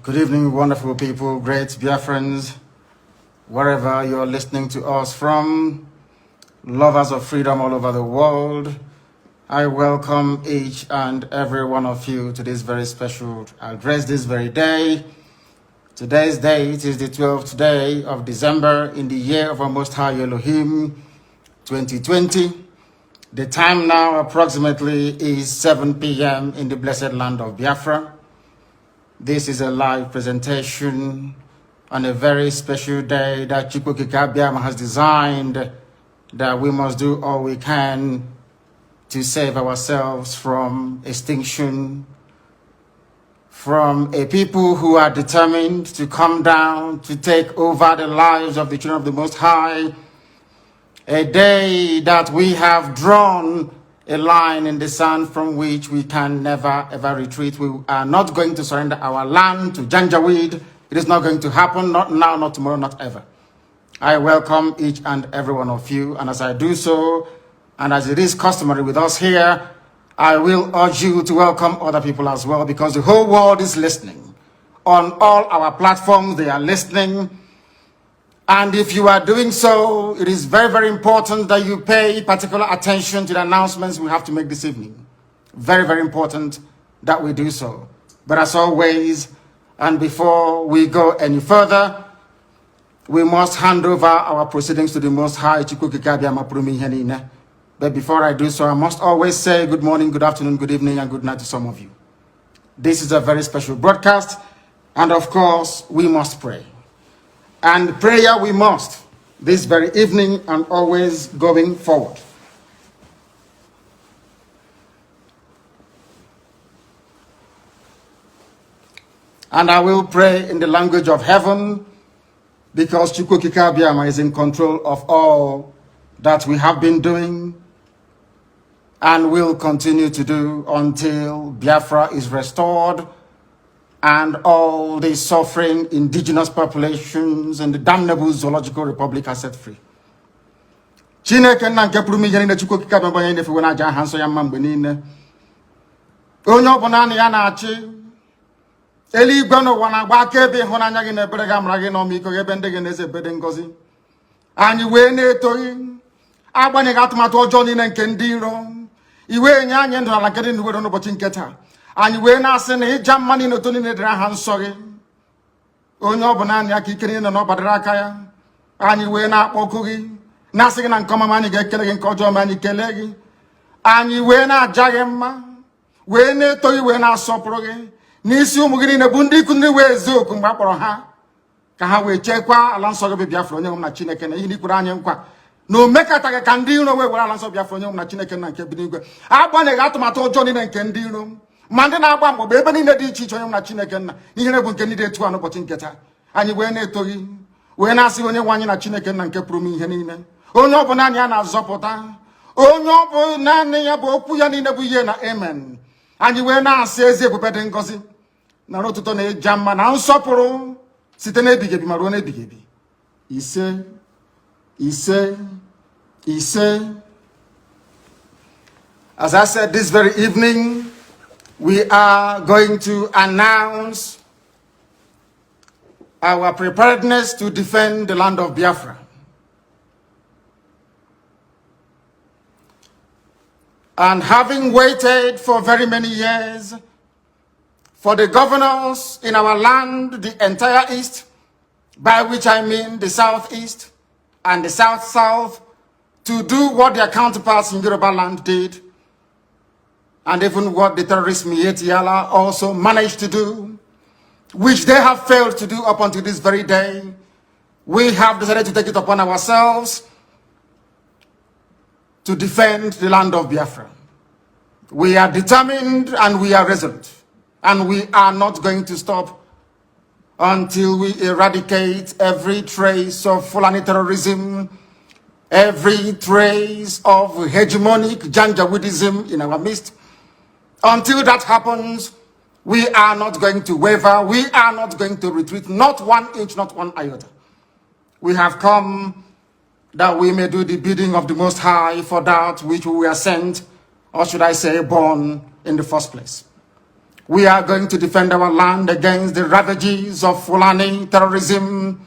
Good evening, wonderful people, great Biafrans, wherever you're listening to us from, lovers of freedom all over the world. I welcome each and every one of you to this very special address this very day. Today's date is the 12th day of December in the year of our Most High Elohim, 2020. The time now approximately is 7 p.m. in the blessed land of Biafra. This is a live presentation on a very special day that Chukwuka Biama has designed, that we must do all we can to save ourselves from extinction, from a people who are determined to come down, to take over the lives of the children of the Most High. A day that we have drawn a line in the sand from which we can never ever retreat. We are not going to surrender our land to Janjaweed. It is not going to happen, not now, not tomorrow, not ever. I welcome each and every one of you, and as I do so, and as it is customary with us here, I will urge you to welcome other people as well, because the whole world is listening. On all our platforms, they are listening. And if you are doing so, it is very, very important that you pay particular attention to the announcements we have to make this evening. Very, very important that we do so. But as always, and before we go any further, we must hand over our proceedings to the Most High. But before I do so, I must always say good morning, good afternoon, good evening, and good night to some of you. This is a very special broadcast, and of course, we must pray. And prayer we must, this very evening and always going forward. And I will pray in the language of heaven, because Chukwuka Biama is in control of all that we have been doing and will continue to do until Biafra is restored and all the suffering indigenous populations in the damnable zoological republic are set free. Chineke na nke pụrụ m ihe niile Chukwuka Biama banye nefe na aja aha nsọ ya mma mgbe niile. Onye ọbụla na ya na-achị eluigwe n'ụwa na-agba akaebe ịhụnanya gị na ebere gị amara gị n'ọmịiko gị ebe ndị gị na-eze ebe dị ngọzi. Anyị wee na-etoghị agbanyeghị atụmatụ ọjọọ niile nke ndị iro. Iwe nye anyị ndụ ala nke dị n'uwere n'ụbọchị nke taa. Anyị wee na-asị na ịja mma niile otu niile dịrị aha nsọ gị. Onye ọ bụ naanị aka ike niile na ọ gbadara aka ya. Anyị wee na-akpọku gị na-asị gị na nke ọma anyị ga-ekele gị, nke ọjọọ ma anyị kelee gị. Anyị wee na-aja gị mma, wee na-eto gị, wee na-asọpụrụ gị n'isi ụmụ gị niile bụ ndị ikwu ndị wee ezi okwu mgbe a kpọrọ ha ka ha wee chekwaa ala nsọ gị bụ Biafra onye nwe na Chineke na ihe n'ikwere anyị nkwa na o mekataghị ka ndị iro wee were ala nsọ Biafra onye nwe na Chineke na nke bi n'igwe. Agbanyeghị atụmatụ ọjọọ niile nke ndị iro ma ndị na-agba mgbọgba ebe niile dị iche iche onye nwe na Chineke nna n'ihere bụ nke ndị dị etu a n'ụbọchị nke taa. Anyị wee na-eto gị, wee na-asị onye nwe anyị na Chineke nna nke pụrụ m ihe niile, onye ọ bụ naanị ya na-azọpụta, onye ọ bụ naanị ya bụ okwu ya niile bụ ihe na amen. Anyị wee na-asị ezi ebube dị ngọzi na ọtụtụ na ịja mma na nsọpụrụ site n'ebighị ebi ma ruo n'ebighị ebi. Ise ise ise. As I said, this very evening we are going to announce our preparedness to defend the land of Biafra. And having waited for very many years for the governors in our land, the entire East, by which I mean the Southeast and the South-South, to do what their counterparts in Yoruba land did, and even what the terrorist Mietiala also managed to do, which they have failed to do up until this very day, we have decided to take it upon ourselves to defend the land of Biafra. We are determined and we are resolute. And we are not going to stop until we eradicate every trace of Fulani terrorism, every trace of hegemonic Janjaweedism in our midst. Until that happens, we are not going to waver. We are not going to retreat, not 1 inch, not 1 iota. We have come that we may do the bidding of the Most High for that which we were sent, or should I say born, in the first place. We are going to defend our land against the ravages of Fulani terrorism.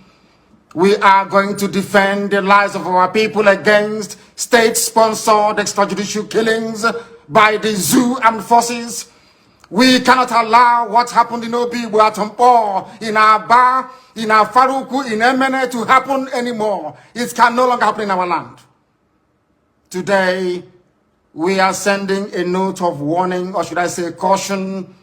We are going to defend the lives of our people against state-sponsored extrajudicial killings by the zoo armed forces. We cannot allow what happened in Obi, in Aba, in Faruku, in Emene to happen anymore. It can no longer happen in our land. Today, we are sending a note of warning, or should I say caution,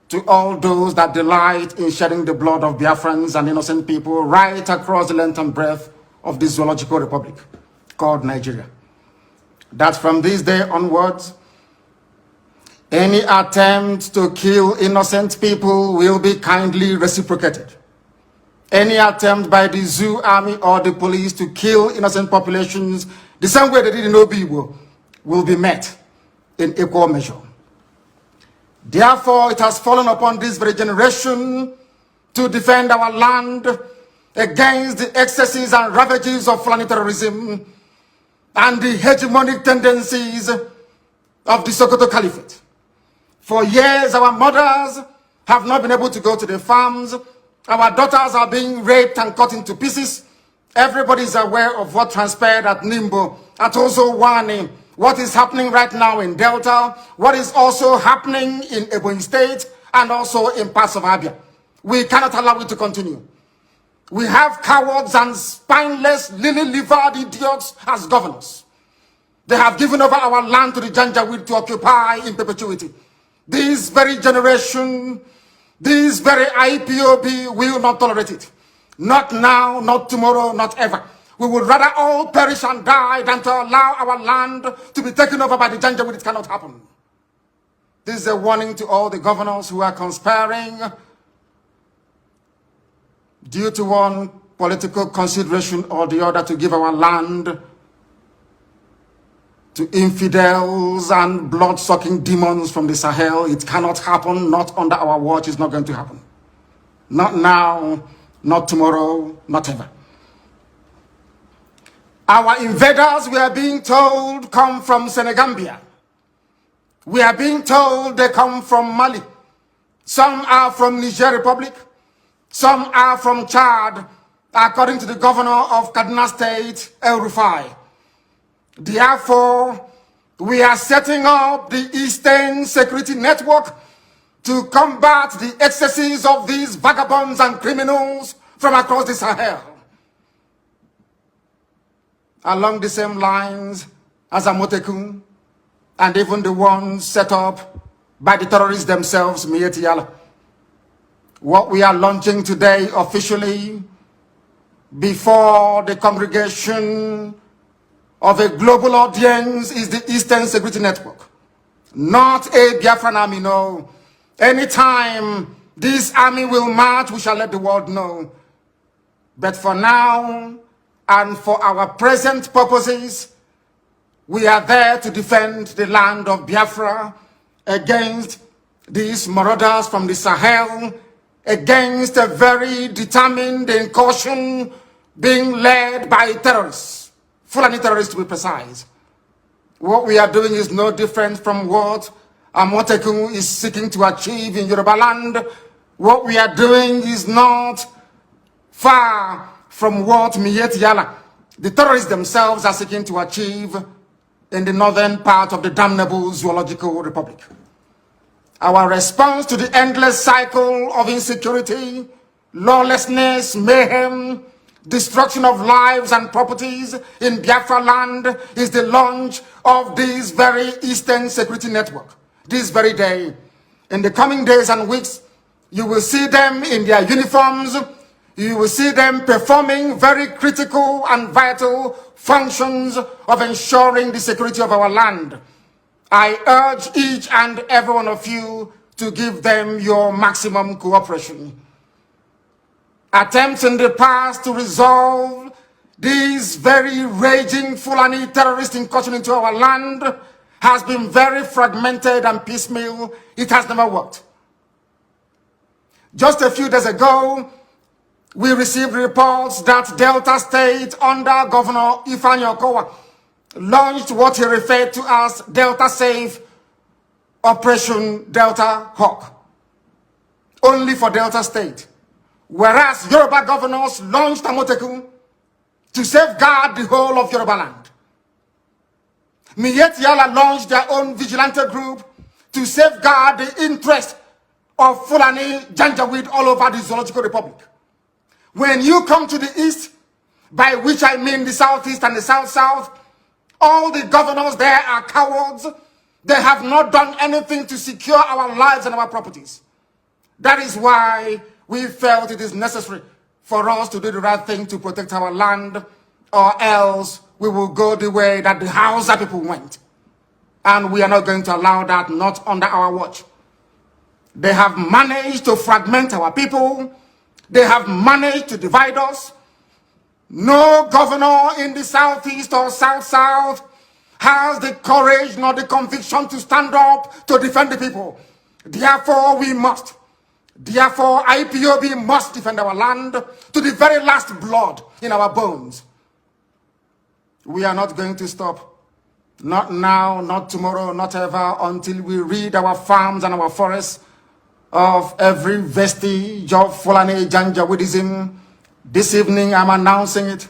to all those that delight in shedding the blood of Biafrans and innocent people right across the length and breadth of this zoological republic called Nigeria. That from this day onwards, any attempt to kill innocent people will be kindly reciprocated. Any attempt by the zoo army or the police to kill innocent populations the same way they did in Obibo will be met in equal measure. Therefore, it has fallen upon this very generation to defend our land against the excesses and ravages of Fulani terrorism and the hegemonic tendencies of the Sokoto Caliphate. For years, our mothers have not been able to go to the farms. Our daughters are being raped and cut into pieces. Everybody is aware of what transpired at Nimbo, at Ozowani, what is happening right now in Delta, what is also happening in Ebonyi State, and also in parts of Abia. We cannot allow it to continue. We have cowards and spineless, lily-livered idiots as governors. They have given over our land to the Janjaweed to occupy in perpetuity. This very generation, this very IPOB will not tolerate it. Not now, not tomorrow, not ever. We would rather all perish and die than to allow our land to be taken over by the Janjaweed. It cannot happen. This is a warning to all the governors who are conspiring due to one political consideration or the other to give our land to infidels and blood-sucking demons from the Sahel. It cannot happen. Not under our watch. It's not going to happen. Not now, not tomorrow, not ever. Our invaders, we are being told, come from Senegambia. We are being told they come from Mali. Some are from Niger Republic. Some are from Chad, according to the governor of Kaduna State, El Rufai. Therefore, we are setting up the Eastern Security Network to combat the excesses of these vagabonds and criminals from across the Sahel. Along the same lines as Amotekun, and even the ones set up by the terrorists themselves, Mieti Yala. What we are launching today officially before the congregation of a global audience is the Eastern Security Network. Not a Biafran army, no. Anytime this army will march, we shall let the world know. But for now, and for our present purposes, we are there to defend the land of Biafra against these marauders from the Sahel, against a very determined incursion being led by terrorists, Fulani terrorists to be precise. What we are doing is no different from what Amotekun is seeking to achieve in Yoruba land. What we are doing is not far from what Mieti Yala, the terrorists themselves, are seeking to achieve in the northern part of the damnable zoological republic. Our response to the endless cycle of insecurity, lawlessness, mayhem, destruction of lives and properties in Biafra land is the launch of this very Eastern Security Network. This very day, in the coming days and weeks, you will see them in their uniforms. You will see them performing very critical and vital functions of ensuring the security of our land. I urge each and every one of you to give them your maximum cooperation. Attempts in the past to resolve this very raging Fulani terrorist incursion into our land has been very fragmented and piecemeal. It has never worked. Just a few days ago, we received reports that Delta State, under Governor Ifeanyi Okowa, launched what he referred to as Delta Safe Operation Delta Hawk. only for Delta State, whereas Yoruba governors launched Amotekun to safeguard the whole of Yoruba land. Miyetti Allah launched their own vigilante group to safeguard the interest of Fulani Janjaweed all over the Zoological Republic. When you come to the east, by which I mean the southeast and the south-south, all the governors there are cowards. They have not done anything to secure our lives and our properties. That is why we felt it is necessary for us to do the right thing to protect our land, or else we will go the way that the Hausa people went. And we are not going to allow that, not under our watch. They have managed to fragment our people. They have managed to divide us. No governor in the southeast or south-south has the courage nor the conviction to stand up to defend the people. Therefore, we must. Therefore, IPOB must defend our land to the very last blood in our bones. We are not going to stop. Not now, not tomorrow, not ever, until we rid our farms and our forests of every vestige of Fulani Janjaweedism. This evening, I'm announcing it,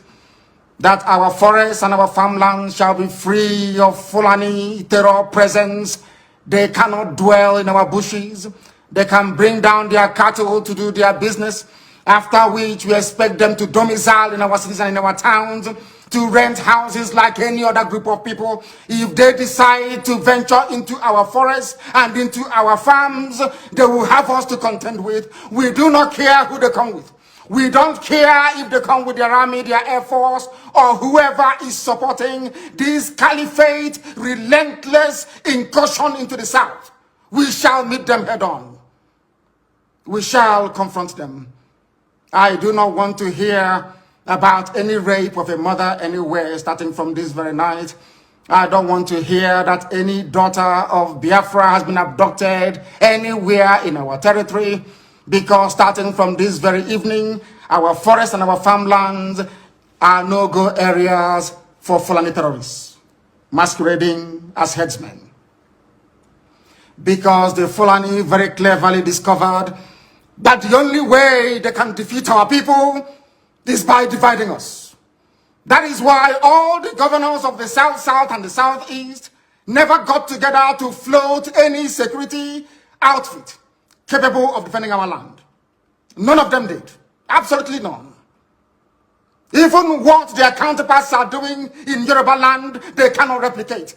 that our forests and our farmlands shall be free of Fulani terror presence. They cannot dwell in our bushes. They can bring down their cattle to do their business, after which we expect them to domicile in our cities and in our towns, to rent houses like any other group of people. If they decide to venture into our forests and into our farms, they will have us to contend with. We do not care who they come with. We don't care if they come with their army, their air force, or whoever is supporting this caliphate relentless incursion into the south. We shall meet them head on. We shall confront them. I do not want to hear about any rape of a mother anywhere starting from this very night. I don't want to hear that any daughter of Biafra has been abducted anywhere in our territory, because starting from this very evening, our forests and our farmlands are no-go areas for Fulani terrorists masquerading as headsmen. Because the Fulani very cleverly discovered that the only way they can defeat our people is by dividing us. That is why all the governors of the South-South and the Southeast never got together to float any security outfit capable of defending our land. None of them did. Absolutely none. Even what their counterparts are doing in Yoruba land, they cannot replicate.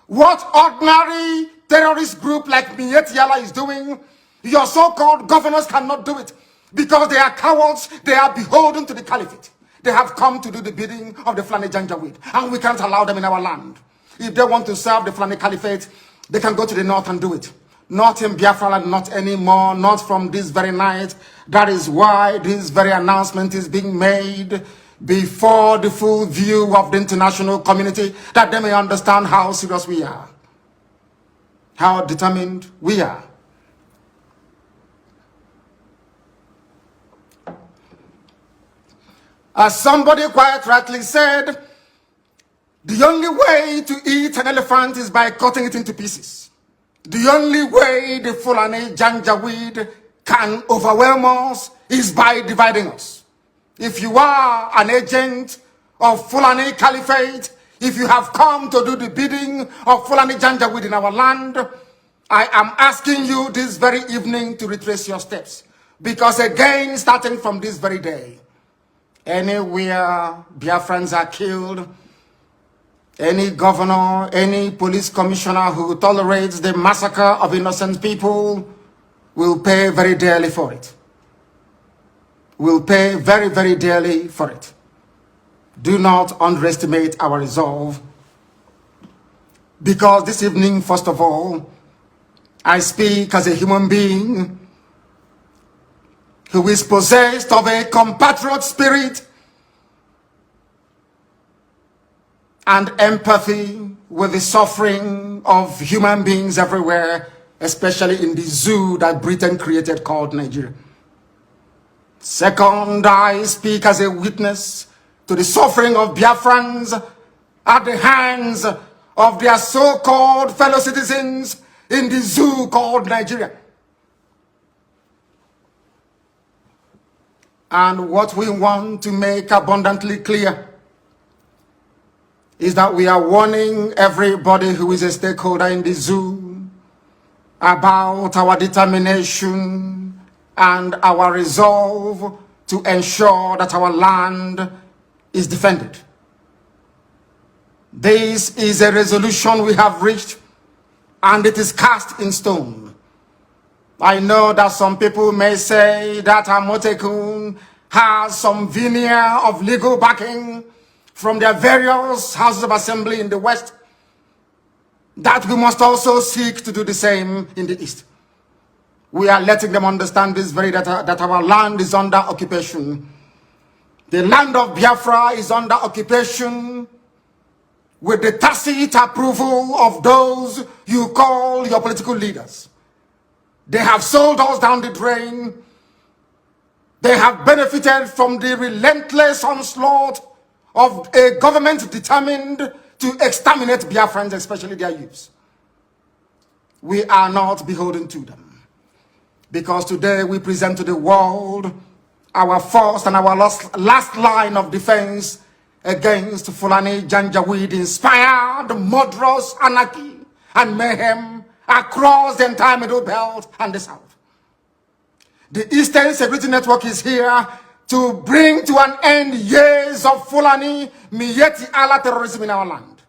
What ordinary terrorist group like Miyetti Allah is doing, your so-called governors cannot do it, because they are cowards. They are beholden to the caliphate. They have come to do the bidding of the Fulani Janjaweed, and we can't allow them in our land. If they want to serve the Fulani caliphate, they can go to the north and do it. Not in Biafra land, not anymore, not from this very night. That is why this very announcement is being made before the full view of the international community, that they may understand how serious we are, how determined we are. As somebody quite rightly said, the only way to eat an elephant is by cutting it into pieces. The only way the Fulani Janjaweed can overwhelm us is by dividing us. If you are an agent of Fulani Caliphate, if you have come to do the bidding of Fulani Janjaweed in our land, I am asking you this very evening to retrace your steps. Because again, starting from this very day, anywhere Biafrans are killed, any governor, any police commissioner who tolerates the massacre of innocent people will pay very dearly for it. Will pay very, very dearly for it. Do not underestimate our resolve. Because this evening, first of all, I speak as a human being who is possessed of a compatriot spirit and empathy with the suffering of human beings everywhere, especially in the zoo that Britain created called Nigeria. Second, I speak as a witness to the suffering of Biafrans at the hands of their so-called fellow citizens in the zoo called Nigeria. And what we want to make abundantly clear is that we are warning everybody who is a stakeholder in the zoo about our determination and our resolve to ensure that our land is defended. This is a resolution we have reached, and it is cast in stone. I know that some people may say that Amotekun has some veneer of legal backing from their various houses of assembly in the West, that we must also seek to do the same in the East. We are letting them understand this very that our land is under occupation. The land of Biafra is under occupation with the tacit approval of those you call your political leaders. They have sold us down the drain. They have benefited from the relentless onslaught of a government determined to exterminate Biafrans, especially their youths. We are not beholden to them, because today we present to the world our first and our last line of defense against Fulani Janjaweed-inspired murderous anarchy and mayhem across the entire Middle Belt and the South. The Eastern Security Network is here to bring to an end years of Fulani Miyetti Allah terrorism in our land.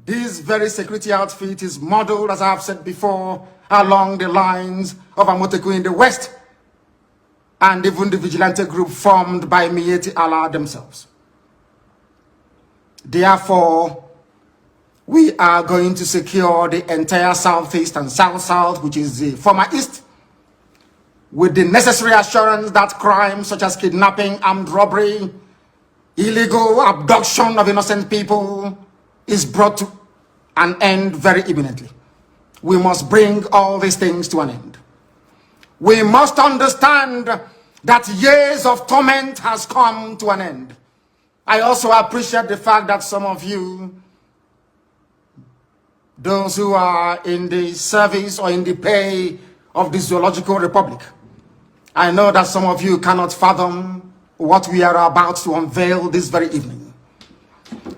This very security outfit is modeled, as I have said before, along the lines of Amotekun in the West, and even the vigilante group formed by Miyetti Allah themselves. Therefore, we are going to secure the entire Southeast and South-South, which is the former East, with the necessary assurance that crimes such as kidnapping, armed robbery, illegal abduction of innocent people is brought to an end very imminently. We must bring all these things to an end. We must understand that years of torment has come to an end. I also appreciate the fact that some of you, those who are in the service or in the pay of the Zoological Republic, I know that some of you cannot fathom what we are about to unveil this very evening.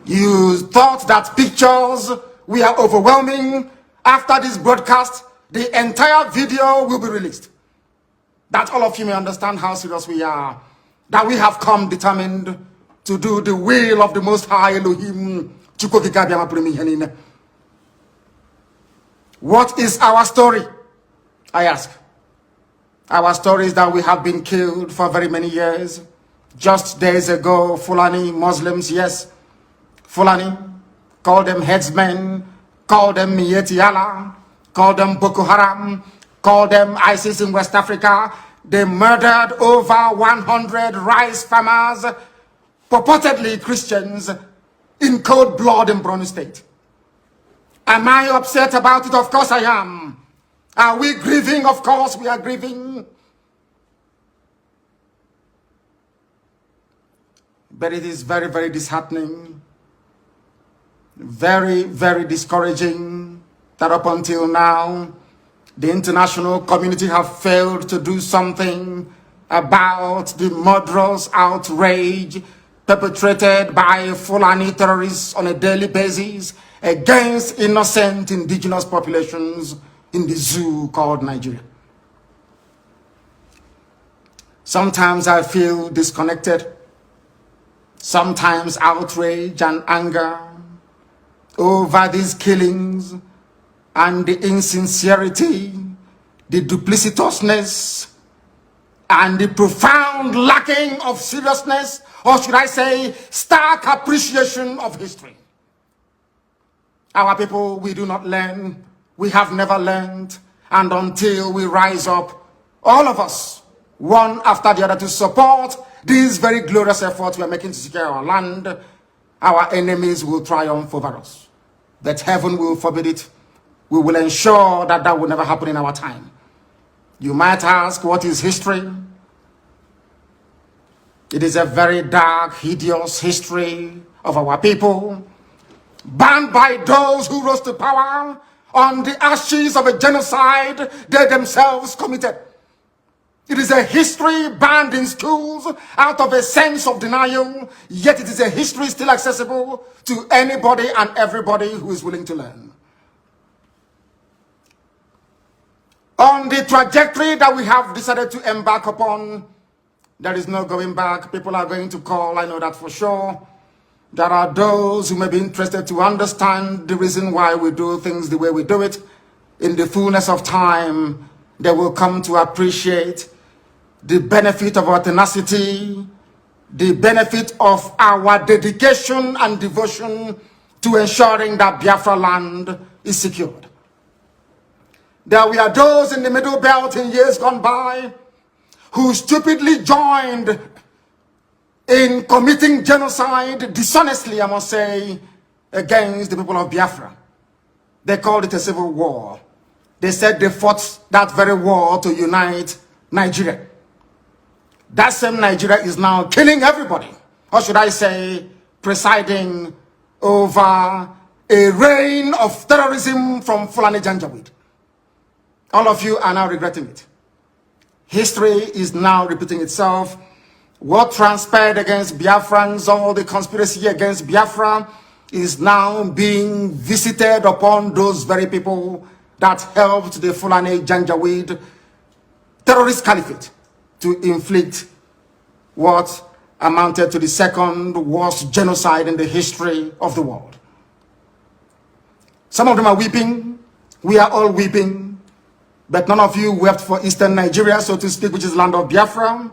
You thought that pictures were overwhelming. After this broadcast, the entire video will be released. That all of you may understand how serious we are, that we have come determined to do the will of the Most High Elohim. What is our story? I ask. Our story is that we have been killed for very many years. Just days ago, Fulani Muslims, yes, Fulani, call them headsmen, call them Miyetti Allah, call them Boko Haram, call them ISIS in West Africa. They murdered over 100 rice farmers, purportedly Christians, in cold blood in Borno State. Am I upset about it? Of course I am. Are we grieving? Of course we are grieving. But it is very, very disheartening, very, very discouraging that up until now, the international community have failed to do something about the murderous outrage perpetrated by Fulani terrorists on a daily basis against innocent indigenous populations in the zoo called Nigeria. Sometimes I feel disconnected, sometimes outrage and anger over these killings and the insincerity, the duplicitousness, and the profound lacking of seriousness, or should I say, stark appreciation of history. Our people, we do not learn. We have never learned. And until we rise up, all of us, one after the other, to support these very glorious efforts we are making to secure our land, our enemies will triumph over us. But heaven will forbid it. We will ensure that that will never happen in our time. You might ask, what is history? It is a very dark, hideous history of our people, banned by those who rose to power on the ashes of a genocide they themselves committed. It is a history banned in schools out of a sense of denial, yet it is a history still accessible to anybody and everybody who is willing to learn. On the trajectory that we have decided to embark upon, there is no going back. People are going to call, I know that for sure. There are those who may be interested to understand the reason why we do things the way we do it. In the fullness of time, they will come to appreciate the benefit of our tenacity, the benefit of our dedication and devotion to ensuring that Biafra land is secured. There were those in the Middle Belt in years gone by who stupidly joined in committing genocide, dishonestly, I must say, against the people of Biafra. They called it a civil war. They said they fought that very war to unite Nigeria. That same Nigeria is now killing everybody. Or should I say, presiding over a reign of terrorism from Fulani Janjaweed. All of you are now regretting it. History is now repeating itself. What transpired against Biafrans, all the conspiracy against Biafra, is now being visited upon those very people that helped the Fulani Janjaweed terrorist caliphate to inflict what amounted to the second worst genocide in the history of the world. Some of them are weeping. We are all weeping. But none of you wept for Eastern Nigeria, so to speak, which is land of Biafra.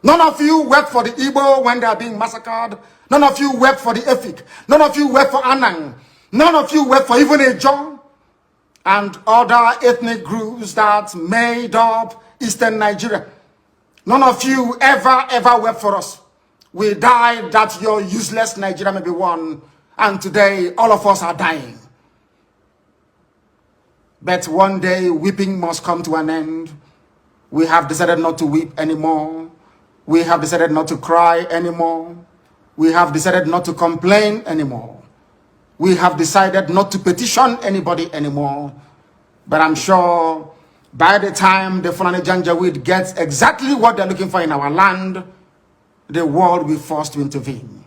None of you wept for the Igbo when they are being massacred. None of you wept for the Efik. None of you wept for Anang. None of you wept for even Ejo and other ethnic groups that made up Eastern Nigeria. None of you ever wept for us. We died that your useless Nigeria may be won. And today, all of us are dying. But one day, weeping must come to an end. We have decided not to weep anymore. We have decided not to cry anymore. We have decided not to complain anymore. We have decided not to petition anybody anymore. But I'm sure by the time the Fulani Janjaweed gets exactly what they're looking for in our land, the world will be forced to intervene.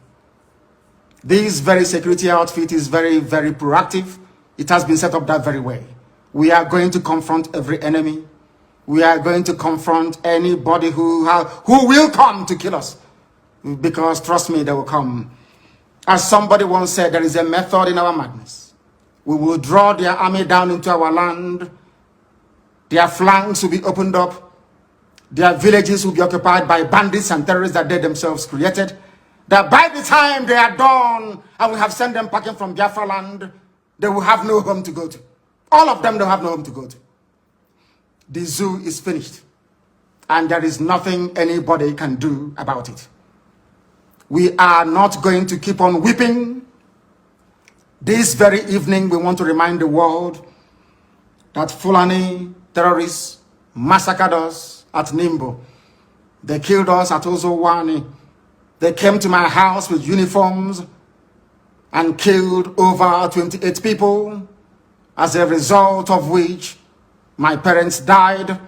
This very security outfit is very proactive. It has been set up that very way. We are going to confront every enemy. We are going to confront anybody who will come to kill us. Because trust me, they will come. As somebody once said, there is a method in our madness. We will draw their army down into our land. Their flanks will be opened up. Their villages will be occupied by bandits and terrorists that they themselves created. That by the time they are done and we have sent them packing from Biafra land, they will have no home to go to. All of them don't have no home to go to. The zoo is finished. And there is nothing anybody can do about it. We are not going to keep on weeping. This very evening, we want to remind the world that Fulani terrorists massacred us at Nimbo. They killed us at Ozowani. They came to my house with uniforms and killed over 28 people, as a result of which my parents died.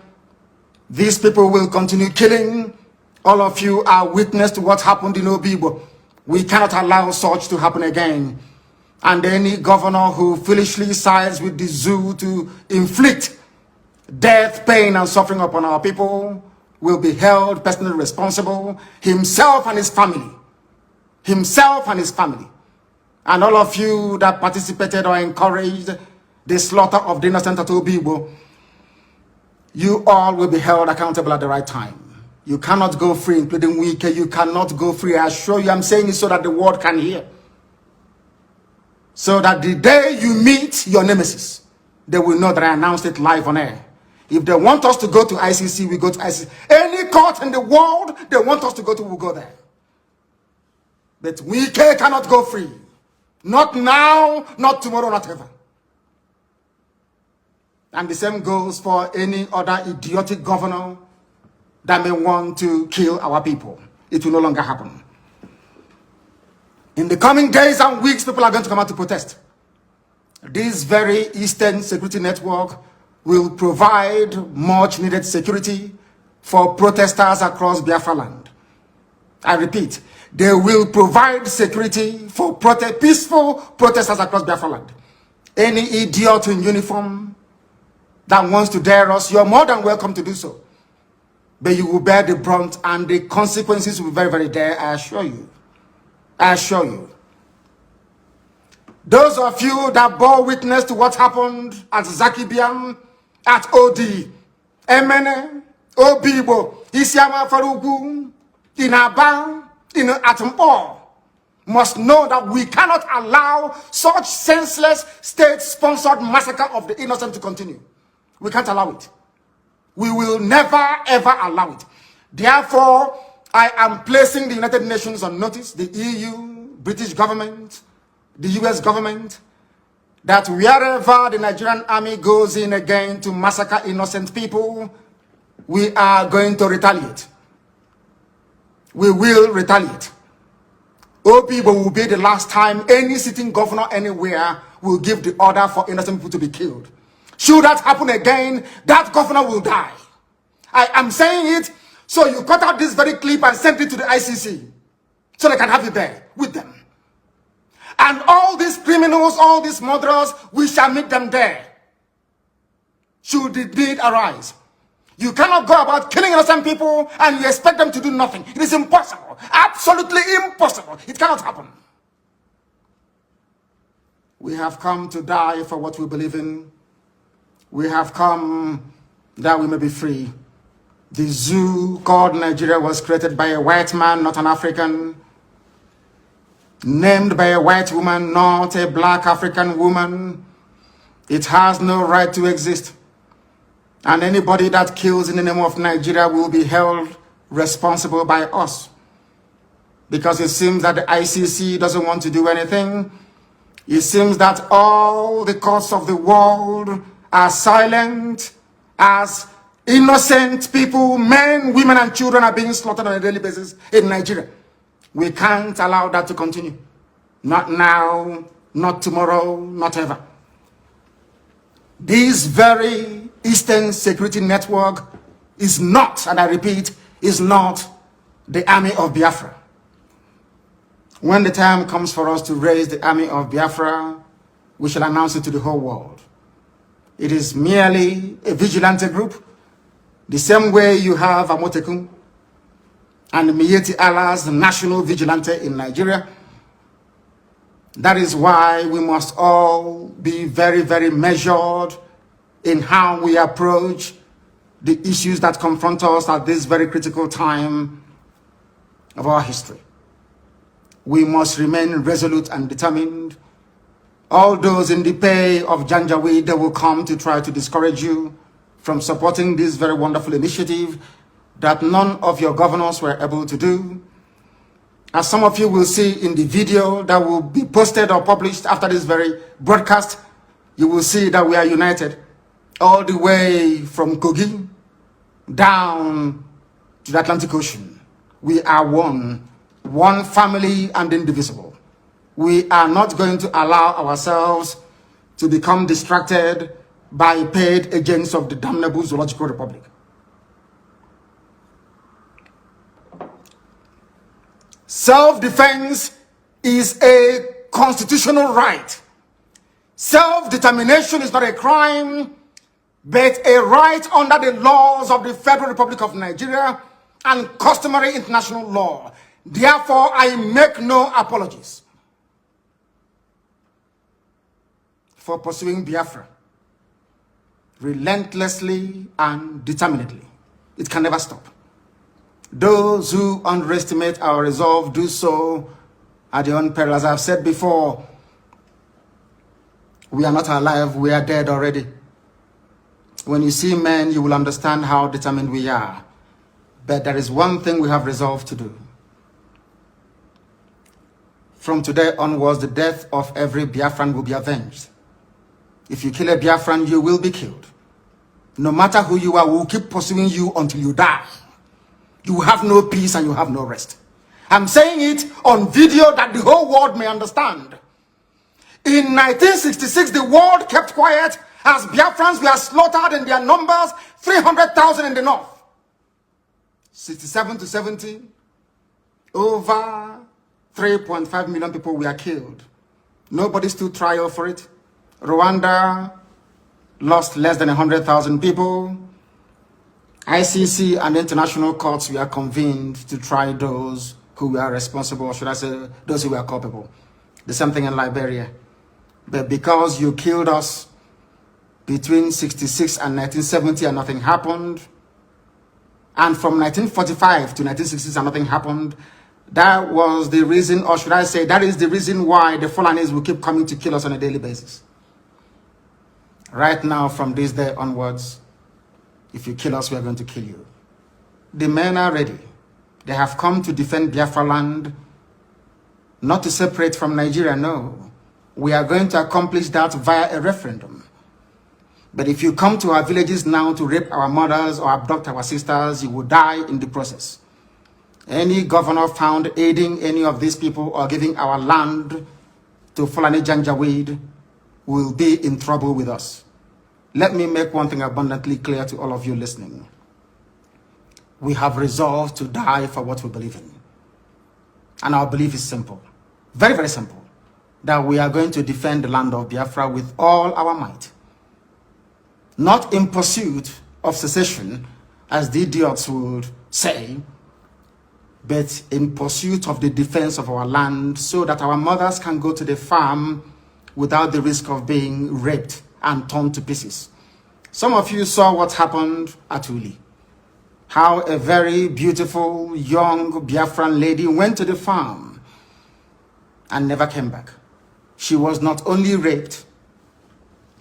These people will continue killing. All of you are witness to what happened in Obibo. We cannot allow such to happen again. And any governor who foolishly sides with the zoo to inflict death, pain, and suffering upon our people will be held personally responsible, himself and his family. Himself and his family. And all of you that participated or encouraged the slaughter of the innocent at Obibo, you all will be held accountable at the right time. You cannot go free, including Wike. You cannot go free. I assure you, I'm saying it so that the world can hear. So that the day you meet your nemesis, they will know that I announced it live on air. If they want us to go to ICC, we go to ICC. Any court in the world they want us to go to, we'll go there. But Wike cannot go free. Not now, not tomorrow, not ever. And the same goes for any other idiotic governor that may want to kill our people. It will no longer happen. In the coming days and weeks, people are going to come out to protest. This very Eastern Security Network will provide much needed security for protesters across Biafra land. I repeat, they will provide security for peaceful protesters across Biafra land. Any idiot in uniform that wants to dare us, you're more than welcome to do so. But you will bear the brunt and the consequences will be very, very dire, I assure you. I assure you. Those of you that bore witness to what happened at Zakibiam, at OD, Emene, Obibo, Isiama Farugu, in Aba, in Atumpo, must know that we cannot allow such senseless state-sponsored massacre of the innocent to continue. We can't allow it. We will never, ever allow it. Therefore, I am placing the United Nations on notice, the EU, British government, the US government, that wherever the Nigerian army goes in again to massacre innocent people, we are going to retaliate. We will retaliate. Obibo will be the last time any sitting governor anywhere will give the order for innocent people to be killed. Should that happen again, that governor will die. I am saying it, so you cut out this very clip and send it to the ICC, so they can have it there with them. And all these criminals, all these murderers, we shall meet them there. Should the need arise. You cannot go about killing innocent people and you expect them to do nothing. It is impossible. Absolutely impossible. It cannot happen. We have come to die for what we believe in. We have come that we may be free. The zoo called Nigeria was created by a white man, not an African. Named by a white woman, not a black African woman. It has no right to exist. And anybody that kills in the name of Nigeria will be held responsible by us. Because it seems that the ICC doesn't want to do anything. It seems that all the courts of the world are silent as innocent people, men, women, and children are being slaughtered on a daily basis in Nigeria. We can't allow that to continue. Not now, not tomorrow, not ever. This very Eastern Security Network is not, and I repeat, is not the army of Biafra. When the time comes for us to raise the army of Biafra, we shall announce it to the whole world. It is merely a vigilante group, the same way you have Amotekun and Miyetti Allah's national vigilante in Nigeria. That is why we must all be very, very measured in how we approach the issues that confront us at this very critical time of our history. We must remain resolute and determined. All those in the pay of Janjaweed, they will come to try to discourage you from supporting this very wonderful initiative that none of your governors were able to do. As some of you will see in the video that will be posted or published after this very broadcast, you will see that we are united all the way from Kogi down to the Atlantic Ocean. We are one family and indivisible. We are not going to allow ourselves to become distracted by paid agents of the damnable Zoological Republic. Self-defense is a constitutional right. Self-determination is not a crime, but a right under the laws of the Federal Republic of Nigeria and customary international law. Therefore, I make no apologies for pursuing Biafra relentlessly and determinedly. It can never stop. Those who underestimate our resolve do so at their own peril. As I've said before, we are not alive, we are dead already. When you see men, you will understand how determined we are. But there is one thing we have resolved to do. From today onwards, the death of every Biafran will be avenged. If you kill a Biafran, you will be killed. No matter who you are, we will keep pursuing you until you die. You have no peace and you have no rest. I'm saying it on video that the whole world may understand. In 1966, the world kept quiet as Biafrans were slaughtered in their numbers, 300,000 in the north. 67 to 70, over 3.5 million people were killed. Nobody stood trial for it. Rwanda lost less than 100,000 people. ICC and international courts were convened to try those who were responsible, or should I say, those who were culpable. The same thing in Liberia. But because you killed us between 66 and 1970 and nothing happened, and from 1945 to 1966 and nothing happened, that was the reason, or should I say, that is the reason why the Fulanis will keep coming to kill us on a daily basis. Right now, from this day onwards, if you kill us, we are going to kill you. The men are ready. They have come to defend Biafra land, not to separate from Nigeria, no. We are going to accomplish that via a referendum. But if you come to our villages now to rape our mothers or abduct our sisters, you will die in the process. Any governor found aiding any of these people or giving our land to Fulani Janjaweed will be in trouble with us. Let me make one thing abundantly clear to all of you listening. We have resolved to die for what we believe in. And our belief is simple. Very, very simple. That we are going to defend the land of Biafra with all our might. Not in pursuit of secession, as the idiots would say, but in pursuit of the defense of our land so that our mothers can go to the farm without the risk of being raped and torn to pieces. Some of you saw what happened at Uli. How a very beautiful young Biafran lady went to the farm and never came back. She was not only raped,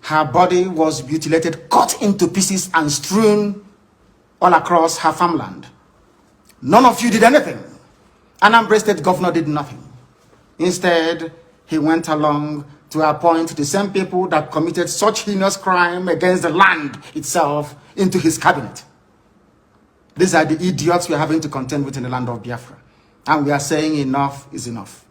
her body was mutilated, cut into pieces and strewn all across her farmland. None of you did anything. Anambra State governor did nothing. Instead, he went along to appoint the same people that committed such heinous crime against the land itself into his cabinet. These are the idiots we are having to contend with in the land of Biafra. And we are saying enough is enough.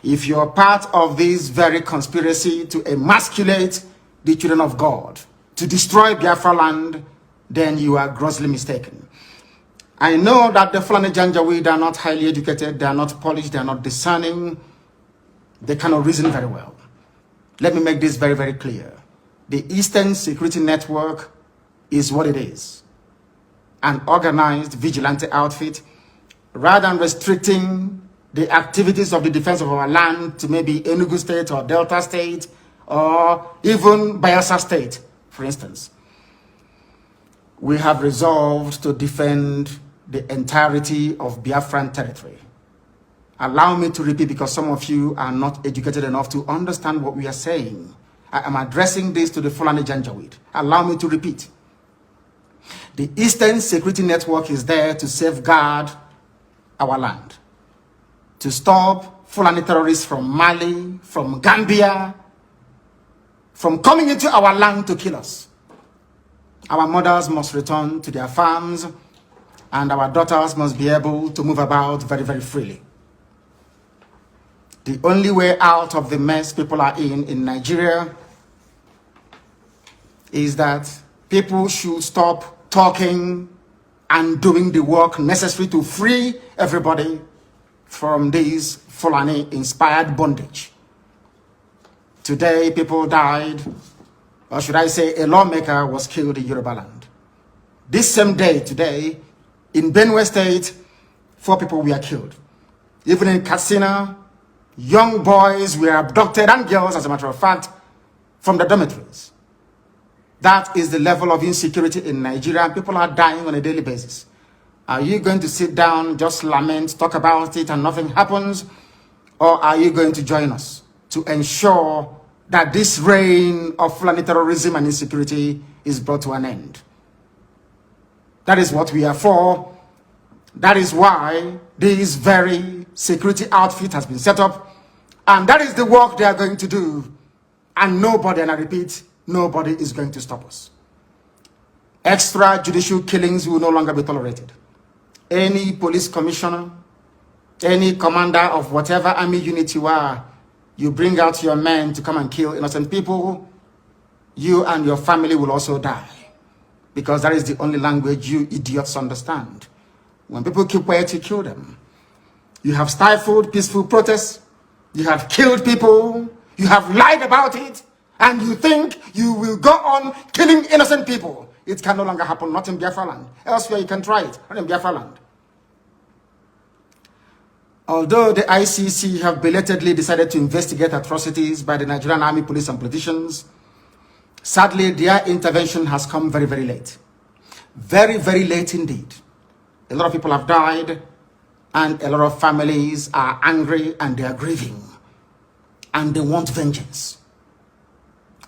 If you're part of this very conspiracy to emasculate the children of God, to destroy Biafra land, then you are grossly mistaken. I know that the Fulani Janjaweed are not highly educated, they are not polished, they are not discerning, they cannot reason very well. Let me make this very, very clear. The Eastern Security Network is what it is. An organized vigilante outfit, rather than restricting the activities of the defense of our land to maybe Enugu State or Delta State or even Bayelsa State, for instance. We have resolved to defend the entirety of Biafran territory. Allow me to repeat, because some of you are not educated enough to understand what we are saying. I am addressing this to the Fulani Janjaweed. Allow me to repeat. The Eastern Security Network is there to safeguard our land, to stop Fulani terrorists from Mali, from Gambia, from coming into our land to kill us. Our mothers must return to their farms, and our daughters must be able to move about very, very freely. The only way out of the mess people are in Nigeria is that people should stop talking and doing the work necessary to free everybody from this Fulani-inspired bondage. Today, people died, or should I say a lawmaker was killed in Yoruba land. This same day, today, in Benue State, 4 people were killed. Even in Katsina, young boys were abducted, and girls, as a matter of fact, from the dormitories. That is the level of insecurity in Nigeria, and people are dying on a daily basis. Are you going to sit down, just lament, talk about it, and nothing happens? Or are you going to join us to ensure that this reign of Fulani terrorism and insecurity is brought to an end? That is what we are for. That is why this very security outfit has been set up. And that is the work they are going to do. And nobody, and I repeat, nobody is going to stop us. Extrajudicial killings will no longer be tolerated. Any police commissioner, any commander of whatever army unit you are, you bring out your men to come and kill innocent people, you and your family will also die. Because that is the only language you idiots understand. When people keep quiet, you kill them. You have stifled peaceful protests. You have killed people. You have lied about it. And you think you will go on killing innocent people. It can no longer happen, not in Biafra land. Elsewhere you can try it, not in Biafra land. Although the ICC have belatedly decided to investigate atrocities by the Nigerian Army, police and politicians, sadly their intervention has come very, very late. Very, very late indeed. A lot of people have died and a lot of families are angry and they are grieving and they want vengeance.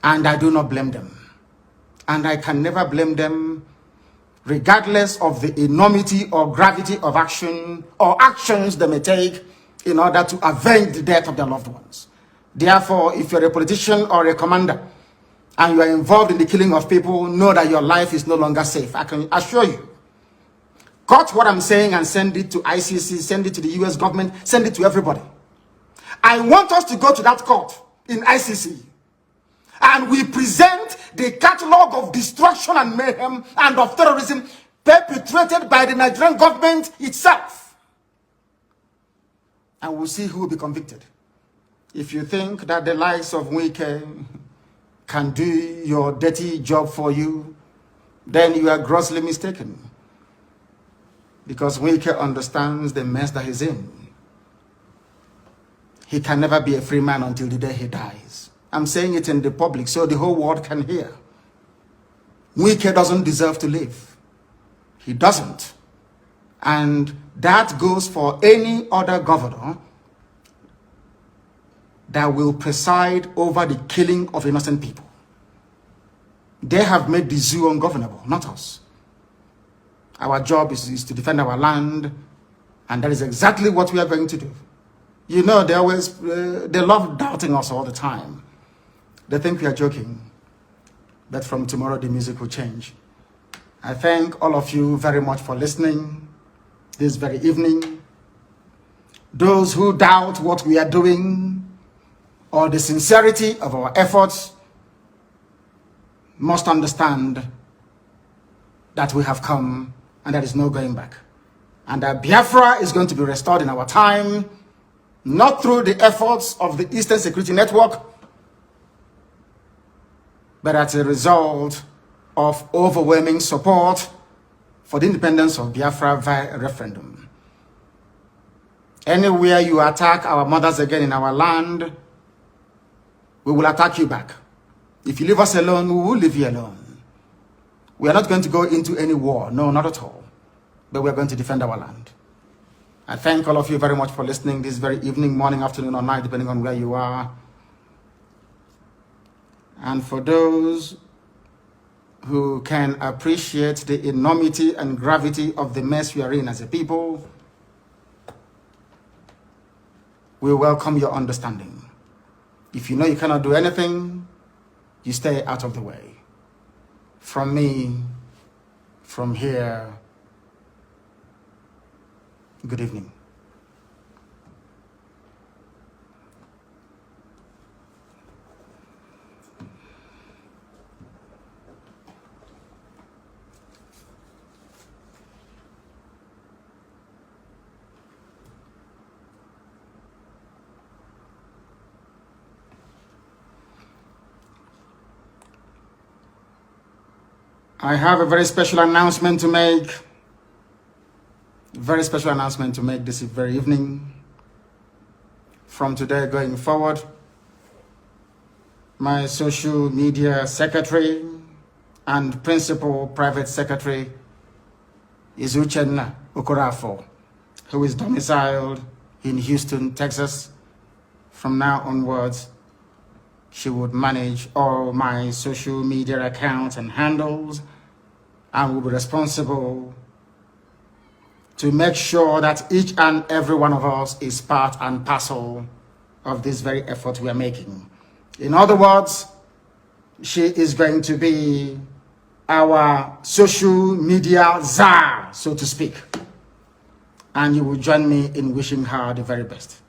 And I do not blame them. And I can never blame them regardless of the enormity or gravity of action or actions they may take in order to avenge the death of their loved ones. Therefore, if you're a politician or a commander and you are involved in the killing of people, know that your life is no longer safe. I can assure you. Cut what I'm saying and send it to ICC, send it to the US government, send it to everybody. I want us to go to that court in ICC and we present the catalog of destruction and mayhem and of terrorism perpetrated by the Nigerian government itself. And we'll see who will be convicted. If you think that the likes of Wike can do your dirty job for you, then you are grossly mistaken. Because Wike understands the mess that he's in. He can never be a free man until the day he dies. I'm saying it in the public so the whole world can hear. Wike doesn't deserve to live. He doesn't. And that goes for any other governor that will preside over the killing of innocent people. They have made the zoo ungovernable, not us. Our job is to defend our land, and that is exactly what we are going to do. You know, they love doubting us all the time. They think we are joking, but from tomorrow the music will change. I thank all of you very much for listening this very evening. Those who doubt what we are doing or the sincerity of our efforts must understand that we have come and there is no going back. And that Biafra is going to be restored in our time, not through the efforts of the Eastern Security Network, but as a result of overwhelming support for the independence of Biafra via a referendum. Anywhere you attack our mothers again in our land, we will attack you back. If you leave us alone, we will leave you alone. We are not going to go into any war, no, not at all. But we are going to defend our land. I thank all of you very much for listening this very evening, morning, afternoon, or night, depending on where you are. And for those who can appreciate the enormity and gravity of the mess we are in as a people, we welcome your understanding. If you know you cannot do anything, you stay out of the way. From me, from here, good evening. I have a very special announcement to make. Very special announcement to make this very evening. From today going forward, my social media secretary and principal private secretary is Uchenna Okorafo, who is domiciled in Houston, Texas. From now onwards, she would manage all my social media accounts and handles and will be responsible to make sure that each and every one of us is part and parcel of this very effort we are making. In other words, she is going to be our social media czar, so to speak. And you will join me in wishing her the very best.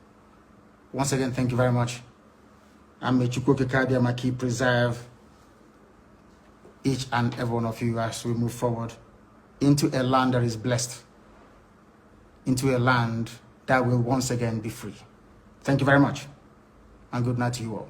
Once again, thank you very much. And may Chukwukabiyama keep preserve each and every one of you as we move forward into a land that is blessed into a land that will once again be free. Thank you very much, and good night to you all.